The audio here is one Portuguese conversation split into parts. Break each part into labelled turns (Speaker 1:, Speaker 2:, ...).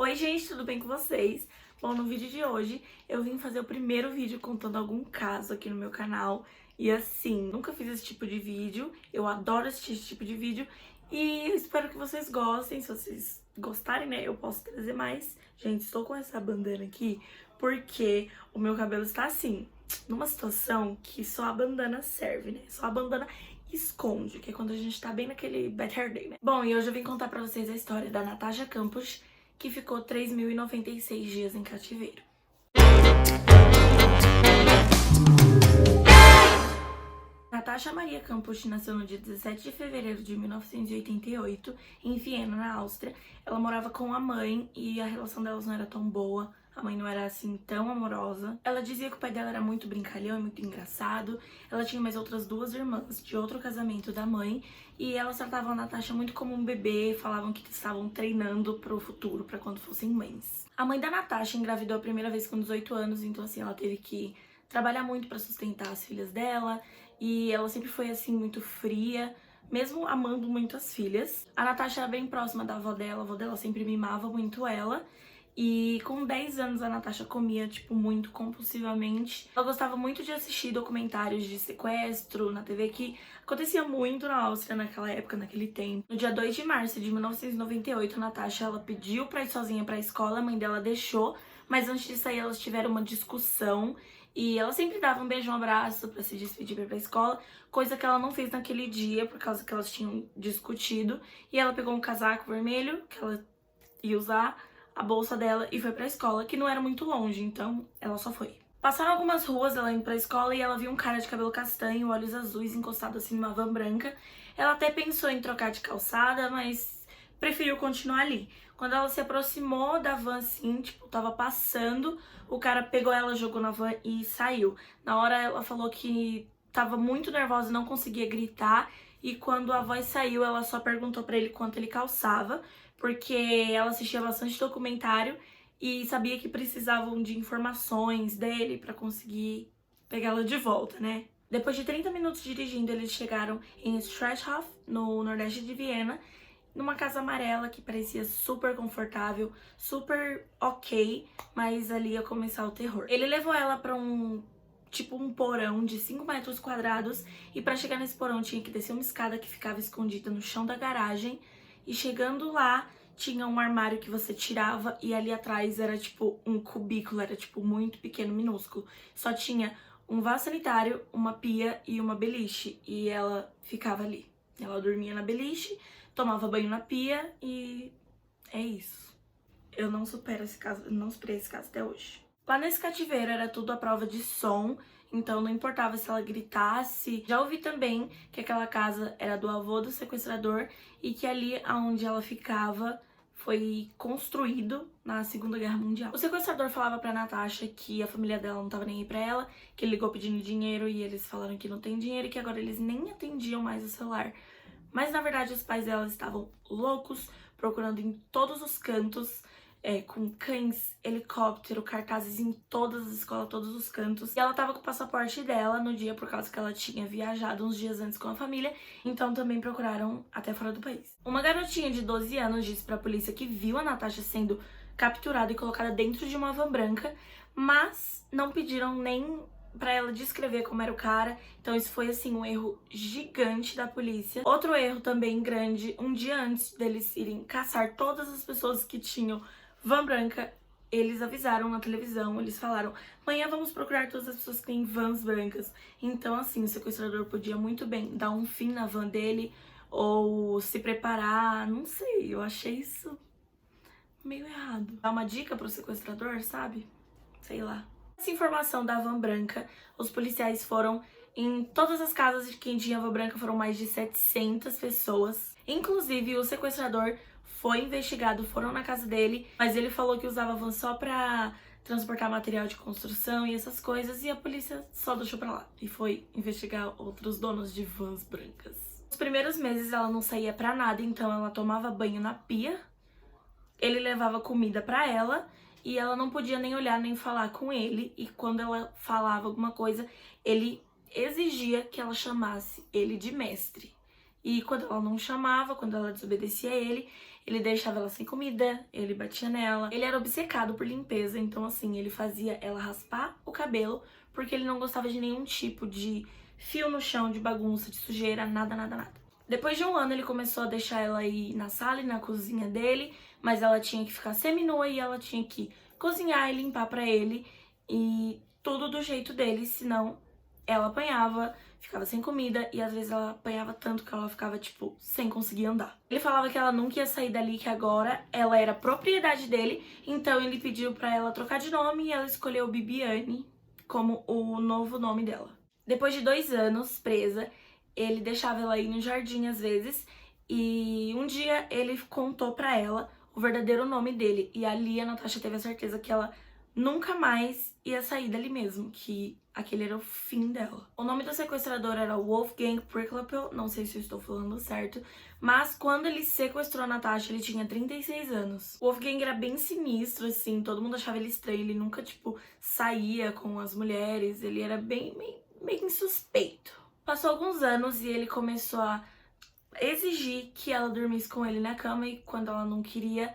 Speaker 1: Oi gente, tudo bem com vocês? Bom, no vídeo de hoje eu vim fazer o primeiro vídeo contando algum caso aqui no meu canal. E assim, nunca fiz esse tipo de vídeo, eu adoro assistir esse tipo de vídeo e eu espero que vocês gostem. Se vocês gostarem, né, eu posso trazer mais. Gente, estou com essa bandana aqui porque o meu cabelo está assim, numa situação que só a bandana serve, né? Só a bandana esconde, que é quando a gente tá bem naquele better day, né? Bom, e hoje eu vim contar pra vocês a história da Natasha Campos, que ficou 3.096 dias em cativeiro. Natasha Maria Campos nasceu no dia 17 de fevereiro de 1988, em Viena, na Áustria. Ela morava com a mãe e a relação delas não era tão boa. A mãe não era assim tão amorosa. Ela dizia que o pai dela era muito brincalhão e muito engraçado. Ela tinha mais outras duas irmãs de outro casamento da mãe. E elas tratavam a Natasha muito como um bebê, falavam que estavam treinando pro futuro, pra quando fossem mães. A mãe da Natasha engravidou a primeira vez com 18 anos, então assim, ela teve que trabalhar muito pra sustentar as filhas dela. E ela sempre foi assim, muito fria, mesmo amando muito as filhas. A Natasha era bem próxima da avó dela sempre mimava muito ela. E com 10 anos a Natasha comia, tipo, muito compulsivamente. Ela gostava muito de assistir documentários de sequestro na TV, que acontecia muito na Áustria naquela época, naquele tempo. No dia 2 de março de 1998, a Natasha, ela pediu pra ir sozinha pra escola, a mãe dela deixou, mas antes de sair elas tiveram uma discussão. E ela sempre dava um beijo, um abraço pra se despedir pra ir pra escola, coisa que ela não fez naquele dia, por causa que elas tinham discutido. E ela pegou um casaco vermelho, que ela ia usar, a bolsa dela e foi pra escola, que não era muito longe, então ela só foi. Passaram algumas ruas, ela indo pra escola, e ela viu um cara de cabelo castanho, olhos azuis, encostado assim numa van branca. Ela até pensou em trocar de calçada, mas preferiu continuar ali. Quando ela se aproximou da van, assim, tipo, tava passando, o cara pegou ela, jogou na van e saiu. Na hora ela falou que tava muito nervosa, não conseguia gritar, e quando a voz saiu, ela só perguntou pra ele quanto ele calçava, porque ela assistia bastante documentário e sabia que precisavam de informações dele pra conseguir pegá-la de volta, né? Depois de 30 minutos dirigindo, eles chegaram em Strachhof, no nordeste de Viena, numa casa amarela que parecia super confortável, super ok, mas ali ia começar o terror. Ele levou ela pra um porão de 5 metros quadrados, e pra chegar nesse porão tinha que descer uma escada que ficava escondida no chão da garagem, e chegando lá tinha um armário que você tirava e ali atrás era tipo um cubículo, era tipo muito pequeno, minúsculo. Só tinha um vaso sanitário, uma pia e uma beliche, e ela ficava ali. Ela dormia na beliche, tomava banho na pia e é isso. Eu não supero esse caso, não superei esse caso até hoje. Lá nesse cativeiro era tudo à prova de som, então não importava se ela gritasse. Já ouvi também que aquela casa era do avô do sequestrador e que ali onde ela ficava foi construído na Segunda Guerra Mundial. O sequestrador falava pra Natasha que a família dela não tava nem aí pra ela, que ele ligou pedindo dinheiro e eles falaram que não tem dinheiro e que agora eles nem atendiam mais o celular. Mas na verdade os pais dela estavam loucos, procurando em todos os cantos, com cães, helicóptero, cartazes em todas as escolas, todos os cantos. E ela tava com o passaporte dela no dia, por causa que ela tinha viajado uns dias antes com a família, então também procuraram até fora do país. Uma garotinha de 12 anos disse pra polícia que viu a Natasha sendo capturada e colocada dentro de uma van branca, mas não pediram nem pra ela descrever como era o cara, então isso foi assim um erro gigante da polícia. Outro erro também grande, um dia antes deles irem caçar todas as pessoas que tinham van branca, eles avisaram na televisão, eles falaram: amanhã vamos procurar todas as pessoas que têm vans brancas. Então assim, o sequestrador podia muito bem dar um fim na van dele ou se preparar, não sei, eu achei isso meio errado. Dar uma dica pro sequestrador, sabe? Sei lá. Essa informação da van branca, os policiais foram em todas as casas de quem tinha van branca, foram mais de 700 pessoas. Inclusive, o sequestrador foi investigado, foram na casa dele, mas ele falou que usava van só pra transportar material de construção e essas coisas, e a polícia só deixou pra lá e foi investigar outros donos de vans brancas. Nos primeiros meses ela não saía pra nada, então ela tomava banho na pia, ele levava comida pra ela, e ela não podia nem olhar nem falar com ele, e quando ela falava alguma coisa, ele exigia que ela chamasse ele de mestre. E quando ela não chamava, quando ela desobedecia a ele, ele deixava ela sem comida, ele batia nela. Ele era obcecado por limpeza, então assim, ele fazia ela raspar o cabelo porque ele não gostava de nenhum tipo de fio no chão, de bagunça, de sujeira, nada, nada, nada. Depois de um ano, ele começou a deixar ela ir na sala e na cozinha dele, mas ela tinha que ficar seminua e ela tinha que cozinhar e limpar pra ele, e tudo do jeito dele, senão ela apanhava, ficava sem comida, e às vezes ela apanhava tanto que ela ficava, tipo, sem conseguir andar. Ele falava que ela nunca ia sair dali, que agora ela era propriedade dele, então ele pediu pra ela trocar de nome e ela escolheu Bibiane como o novo nome dela. Depois de 2 anos presa, ele deixava ela ir no jardim às vezes, e um dia ele contou pra ela o verdadeiro nome dele, e ali a Natasha teve a certeza que ela nunca mais ia sair dali mesmo, que aquele era o fim dela. O nome do sequestrador era Wolfgang Pricklepel, não sei se eu estou falando certo, mas quando ele sequestrou a Natasha, ele tinha 36 anos. O Wolfgang era bem sinistro, assim, todo mundo achava ele estranho, ele nunca, tipo, saía com as mulheres, ele era bem suspeito. Passou alguns anos e ele começou a exigir que ela dormisse com ele na cama, e quando ela não queria,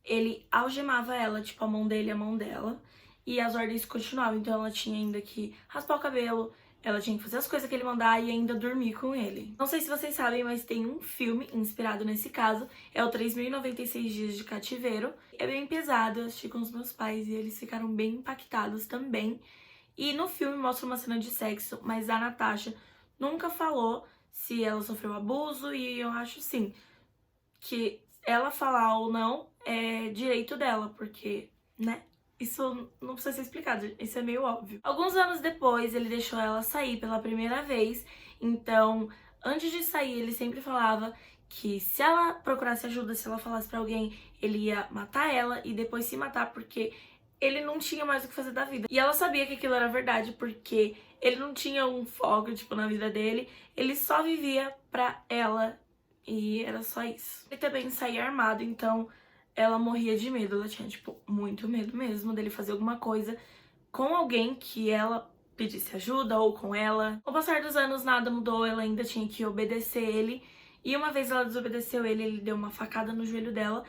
Speaker 1: ele algemava ela, tipo, a mão dele e a mão dela, e as ordens continuavam, então ela tinha ainda que raspar o cabelo, ela tinha que fazer as coisas que ele mandar e ainda dormir com ele. Não sei se vocês sabem, mas tem um filme inspirado nesse caso, é o 3096 Dias de Cativeiro. É bem pesado, eu assisti com os meus pais e eles ficaram bem impactados também. E no filme mostra uma cena de sexo, mas a Natasha nunca falou se ela sofreu abuso, e eu acho sim que ela falar ou não é direito dela, porque, né? Isso não precisa ser explicado, isso é meio óbvio. Alguns anos depois, ele deixou ela sair pela primeira vez, então, antes de sair, ele sempre falava que se ela procurasse ajuda, se ela falasse pra alguém, ele ia matar ela e depois se matar, porque ele não tinha mais o que fazer da vida. E ela sabia que aquilo era verdade, porque ele não tinha um foco, tipo, na vida dele, ele só vivia pra ela, e era só isso. Ele também saía armado, então ela morria de medo. Ela tinha, tipo, muito medo mesmo dele fazer alguma coisa com alguém que ela pedisse ajuda ou com ela. Com o passar dos anos, nada mudou, ela ainda tinha que obedecer ele. E uma vez ela desobedeceu ele, ele deu uma facada no joelho dela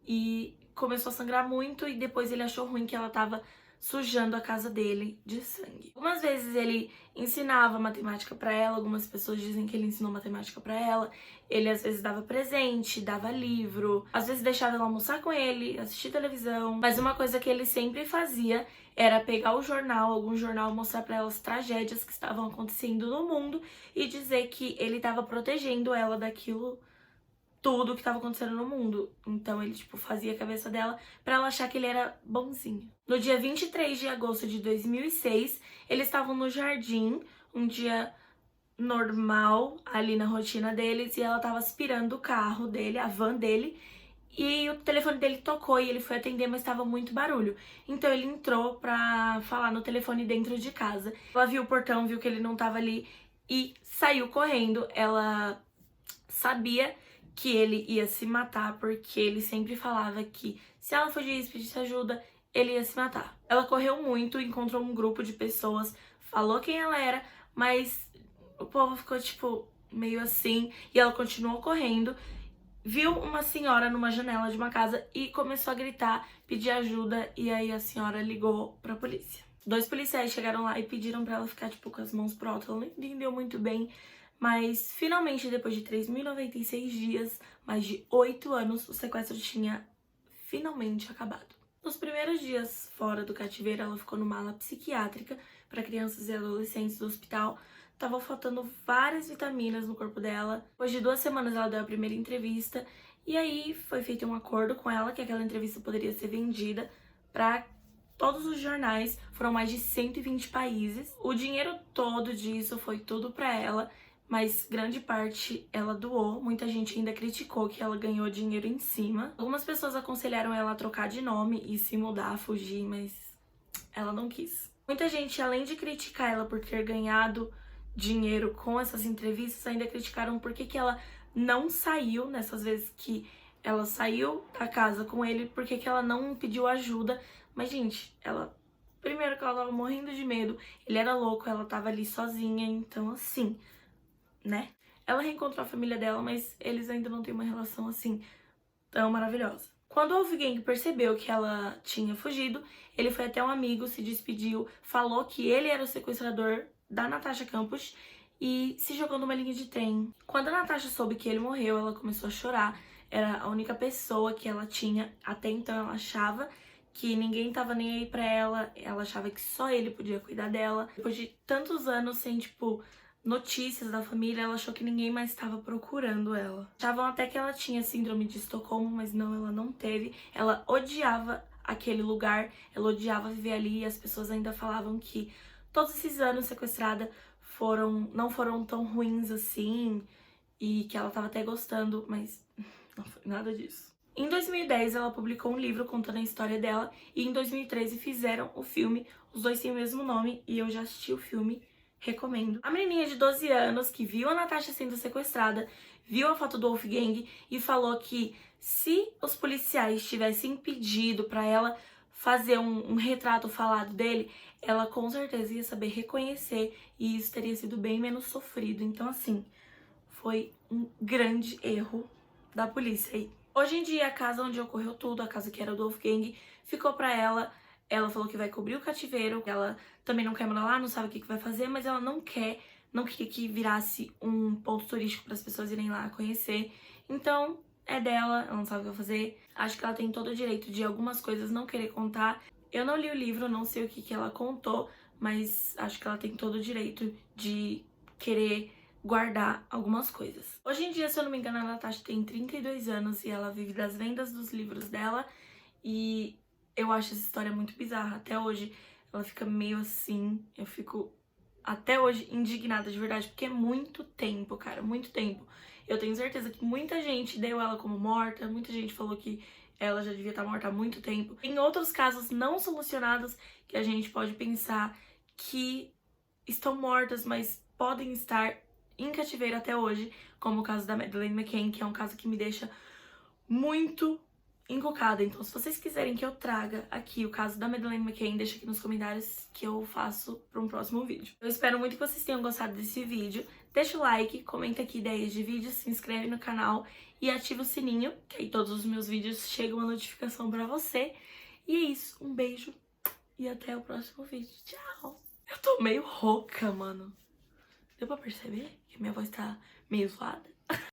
Speaker 1: e começou a sangrar muito, e depois ele achou ruim que ela tava sujando a casa dele de sangue. Algumas vezes ele ensinava matemática pra ela, algumas pessoas dizem que ele ensinou matemática pra ela. Ele às vezes dava presente, dava livro, às vezes deixava ela almoçar com ele, assistir televisão. Mas uma coisa que ele sempre fazia era pegar o jornal, algum jornal, mostrar pra ela as tragédias que estavam acontecendo no mundo e dizer que ele tava protegendo ela daquilo tudo que tava acontecendo no mundo. Então ele, tipo, fazia a cabeça dela pra ela achar que ele era bonzinho. No dia 23 de agosto de 2006, eles estavam no jardim, um dia normal ali na rotina deles, e ela tava aspirando o carro dele, a van dele, e o telefone dele tocou e ele foi atender, mas tava muito barulho. Então ele entrou pra falar no telefone dentro de casa. Ela viu o portão, viu que ele não tava ali e saiu correndo. Ela sabia que ele ia se matar, porque ele sempre falava que se ela fugisse, pedisse ajuda, ele ia se matar. Ela correu muito, encontrou um grupo de pessoas, falou quem ela era, mas o povo ficou, tipo, meio assim, e ela continuou correndo, viu uma senhora numa janela de uma casa e começou a gritar, pedir ajuda, e aí a senhora ligou pra polícia. 2 policiais chegaram lá e pediram pra ela ficar, tipo, com as mãos pro alto. Ela não entendeu muito bem, mas finalmente, depois de 3.096 dias, mais de 8 anos, o sequestro tinha finalmente acabado. Nos primeiros dias fora do cativeiro, ela ficou numa ala psiquiátrica para crianças e adolescentes do hospital. Tava faltando várias vitaminas no corpo dela. Depois de 2 semanas, ela deu a primeira entrevista, e aí foi feito um acordo com ela que aquela entrevista poderia ser vendida para todos os jornais. Foram mais de 120 países. O dinheiro todo disso foi tudo para ela, mas grande parte ela doou. Muita gente ainda criticou que ela ganhou dinheiro em cima. Algumas pessoas aconselharam ela a trocar de nome e se mudar, fugir, mas ela não quis. Muita gente, além de criticar ela por ter ganhado dinheiro com essas entrevistas, ainda criticaram por que ela não saiu nessas vezes que ela saiu da casa com ele, por que ela não pediu ajuda. Mas, gente, ela... Primeiro que ela tava morrendo de medo, ele era louco, ela tava ali sozinha, então assim, né? Ela reencontrou a família dela, mas eles ainda não têm uma relação assim tão maravilhosa. Quando o Wolfgang percebeu que ela tinha fugido, ele foi até um amigo, se despediu, falou que ele era o sequestrador da Natasha Campos e se jogou numa linha de trem. Quando a Natasha soube que ele morreu, ela começou a chorar. Era a única pessoa que ela tinha. Até então ela achava que ninguém tava nem aí pra ela. Ela achava que só ele podia cuidar dela. Depois de tantos anos sem, notícias da família, ela achou que ninguém mais estava procurando ela. Achavam até que ela tinha síndrome de Estocolmo, mas não, ela não teve. Ela odiava aquele lugar, ela odiava viver ali e as pessoas ainda falavam que todos esses anos sequestrada não foram tão ruins assim e que ela tava até gostando, mas não foi nada disso. Em 2010, ela publicou um livro contando a história dela e em 2013 fizeram o filme. Os dois têm o mesmo nome e eu já assisti o filme, recomendo. A menininha de 12 anos que viu a Natasha sendo sequestrada, viu a foto do Wolfgang e falou que se os policiais tivessem pedido pra ela fazer um retrato falado dele, ela com certeza ia saber reconhecer e isso teria sido bem menos sofrido. Então, assim, foi um grande erro da polícia aí. Hoje em dia, a casa onde ocorreu tudo, a casa que era do Wolfgang, ficou pra ela. Ela falou que vai cobrir o cativeiro, ela também não quer morar lá, não sabe o que vai fazer, mas ela não queria que virasse um ponto turístico para as pessoas irem lá conhecer. Então, é dela, ela não sabe o que vai fazer. Acho que ela tem todo o direito de algumas coisas não querer contar. Eu não li o livro, não sei o que ela contou, mas acho que ela tem todo o direito de querer guardar algumas coisas. Hoje em dia, se eu não me engano, a Natasha tem 32 anos e ela vive das vendas dos livros dela e eu acho essa história muito bizarra. Até hoje ela fica meio assim, eu fico até hoje indignada de verdade, porque é muito tempo, cara, muito tempo. Eu tenho certeza que muita gente deu ela como morta, muita gente falou que ela já devia estar morta há muito tempo. Em outros casos não solucionados que a gente pode pensar que estão mortas, mas podem estar em cativeiro até hoje, como o caso da Madeleine McCann, que é um caso que me deixa muito encucada. Então, se vocês quiserem que eu traga aqui o caso da Madeleine McCann, deixa aqui nos comentários que eu faço para um próximo vídeo. Eu espero muito que vocês tenham gostado desse vídeo. Deixa o like, comenta aqui ideias de vídeos, se inscreve no canal e ativa o sininho, que aí todos os meus vídeos chegam uma notificação para você. E é isso, um beijo e até o próximo vídeo. Tchau! Eu tô meio rouca, mano. Deu pra perceber que minha voz tá meio zoada?